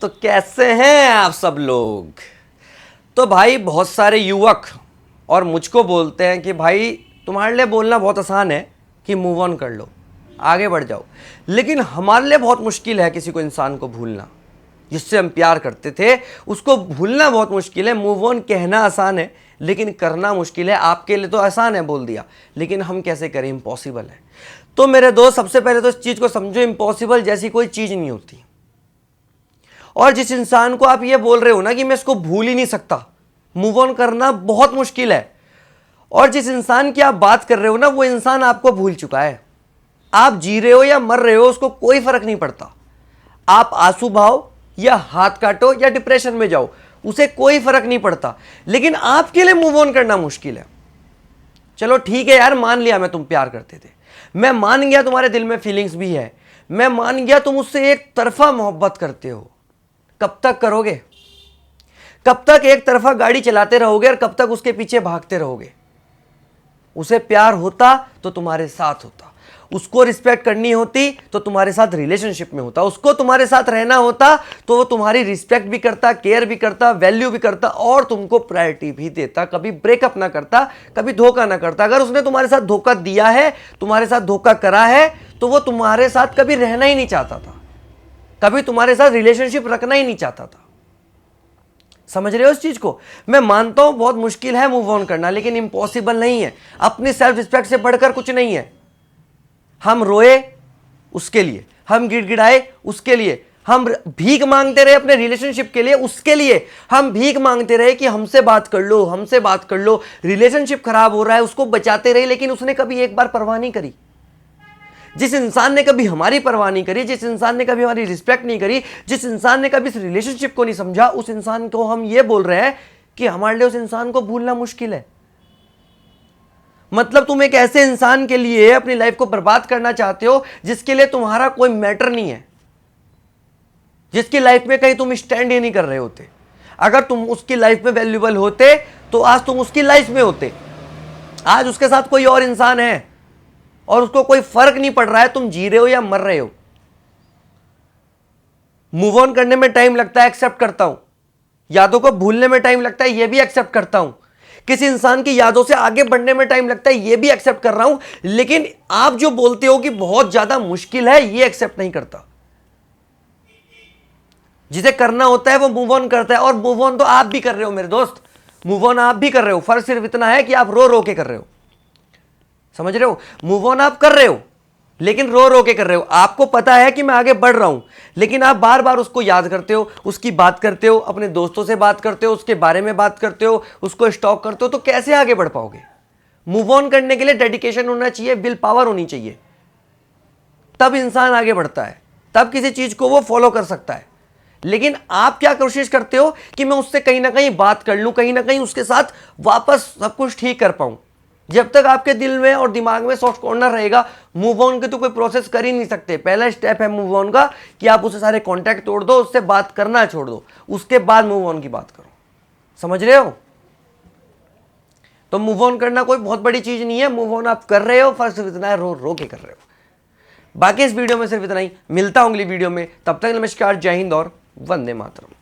तो कैसे हैं आप सब लोग। तो भाई बहुत सारे युवक और मुझको बोलते हैं कि भाई तुम्हारे लिए बोलना बहुत आसान है कि मूव ऑन कर लो, आगे बढ़ जाओ, लेकिन हमारे लिए बहुत मुश्किल है किसी को इंसान को भूलना जिससे हम प्यार करते थे, उसको भूलना बहुत मुश्किल है। मूव ऑन कहना आसान है लेकिन करना मुश्किल है। आपके लिए तो आसान है बोल दिया, लेकिन हम कैसे करें, इम्पॉसिबल है। तो मेरे दोस्त सबसे पहले तो इस चीज़ को समझो, इम्पॉसिबल जैसी कोई चीज़ नहीं होती। और जिस इंसान को आप ये बोल रहे हो ना कि मैं इसको भूल ही नहीं सकता, मूव ऑन करना बहुत मुश्किल है, और जिस इंसान की आप बात कर रहे हो ना वो इंसान आपको भूल चुका है। आप जी रहे हो या मर रहे हो उसको कोई फर्क नहीं पड़ता। आप आंसू बहाओ या हाथ काटो या डिप्रेशन में जाओ, उसे कोई फर्क नहीं पड़ता, लेकिन आपके लिए मूव ऑन करना मुश्किल है। चलो ठीक है यार, मान लिया मैं तुम प्यार करते थे, मैं मान गया तुम्हारे दिल में फीलिंग्स भी है, मैं मान गया तुम उससे एक तरफा मोहब्बत करते हो। कब तक करोगे? कब तक एक तरफा गाड़ी चलाते रहोगे और कब तक उसके पीछे भागते रहोगे? उसे प्यार होता तो तुम्हारे साथ होता, उसको रिस्पेक्ट करनी होती तो तुम्हारे साथ रिलेशनशिप में होता, उसको तुम्हारे साथ रहना होता तो वो तुम्हारी रिस्पेक्ट भी करता, केयर भी करता, वैल्यू भी करता और तुमको प्रायोरिटी भी देता, कभी ब्रेकअप ना करता, कभी धोखा ना करता। अगर उसने तुम्हारे साथ धोखा दिया है, तुम्हारे साथ धोखा करा है, तो वो तुम्हारे साथ कभी रहना ही नहीं चाहता था, कभी तुम्हारे साथ रिलेशनशिप रखना ही नहीं चाहता था। समझ रहे हो इस चीज को? मैं मानता हूं बहुत मुश्किल है मूव ऑन करना, लेकिन इम्पॉसिबल नहीं है। अपनी सेल्फ रिस्पेक्ट से बढ़कर कुछ नहीं है। हम रोए उसके लिए, हम गिड़गिड़ाए उसके लिए, हम भीख मांगते रहे अपने रिलेशनशिप के लिए, उसके लिए हम भीख मांगते रहे कि हमसे बात कर लो, हमसे बात कर लो। रिलेशनशिप खराब हो रहा है उसको बचाते रहे, लेकिन उसने कभी एक बार परवाह नहीं करी। जिस इंसान ने कभी हमारी परवाह नहीं करी, जिस इंसान ने कभी हमारी रिस्पेक्ट नहीं करी, जिस इंसान ने कभी इस रिलेशनशिप को नहीं समझा, उस इंसान को हम ये बोल रहे हैं कि हमारे लिए उस इंसान को भूलना मुश्किल है। मतलब तुम एक ऐसे इंसान के लिए अपनी लाइफ को बर्बाद करना चाहते हो जिसके लिए तुम्हारा कोई मैटर नहीं है, जिसकी लाइफ में कहीं तुम स्टैंड ही नहीं कर रहे होते। अगर तुम उसकी लाइफ में वैल्यूएबल होते तो आज तुम उसकी लाइफ में होते। आज उसके साथ कोई और इंसान है और उसको कोई फर्क नहीं पड़ रहा है तुम जी रहे हो या मर रहे हो। मूव ऑन करने में टाइम लगता है, एक्सेप्ट करता हूं। यादों को भूलने में टाइम लगता है, यह भी एक्सेप्ट करता हूं। किसी इंसान की यादों से आगे बढ़ने में टाइम लगता है, यह भी एक्सेप्ट कर रहा हूं। लेकिन आप जो बोलते हो कि बहुत ज्यादा मुश्किल है, यह एक्सेप्ट नहीं करता। जिसे करना होता है वो मूव ऑन करता है, और मूव ऑन तो आप भी कर रहे हो मेरे दोस्त, मूव ऑन आप भी कर रहे हो। फर्क सिर्फ इतना है कि आप रो रो के कर रहे हो। समझ रहे हो? मूव ऑन आप कर रहे हो लेकिन रो रो के कर रहे हो। आपको पता है कि मैं आगे बढ़ रहा हूं, लेकिन आप बार बार उसको याद करते हो, उसकी बात करते हो, अपने दोस्तों से बात करते हो, उसके बारे में बात करते हो, उसको स्टॉक करते हो, तो कैसे आगे बढ़ पाओगे? मूव ऑन करने के लिए डेडिकेशन होना चाहिए, विल पावर होनी चाहिए, तब इंसान आगे बढ़ता है, तब किसी चीज को वो फॉलो कर सकता है। लेकिन आप क्या कोशिश करते हो कि मैं उससे कहीं ना कहीं बात कर लूं, कहीं ना कहीं उसके साथ वापस सब कुछ ठीक कर पाऊं। जब तक आपके दिल में और दिमाग में सॉफ्ट कॉर्नर रहेगा, मूव ऑन की तो कोई प्रोसेस कर ही नहीं सकते। पहला स्टेप है मूव ऑन का कि आप उससे सारे कांटेक्ट तोड़ दो, उससे बात करना छोड़ दो, उसके बाद मूव ऑन की बात करो। समझ रहे हो? तो मूव ऑन करना कोई बहुत बड़ी चीज नहीं है। मूव ऑन आप कर रहे हो, फर्क सिर्फ इतना है रो रो के कर रहे हो। बाकी इस वीडियो में सिर्फ इतना ही। मिलता हूं अगली वीडियो में, तब तक नमस्कार, जय हिंद और वंदे मातरम।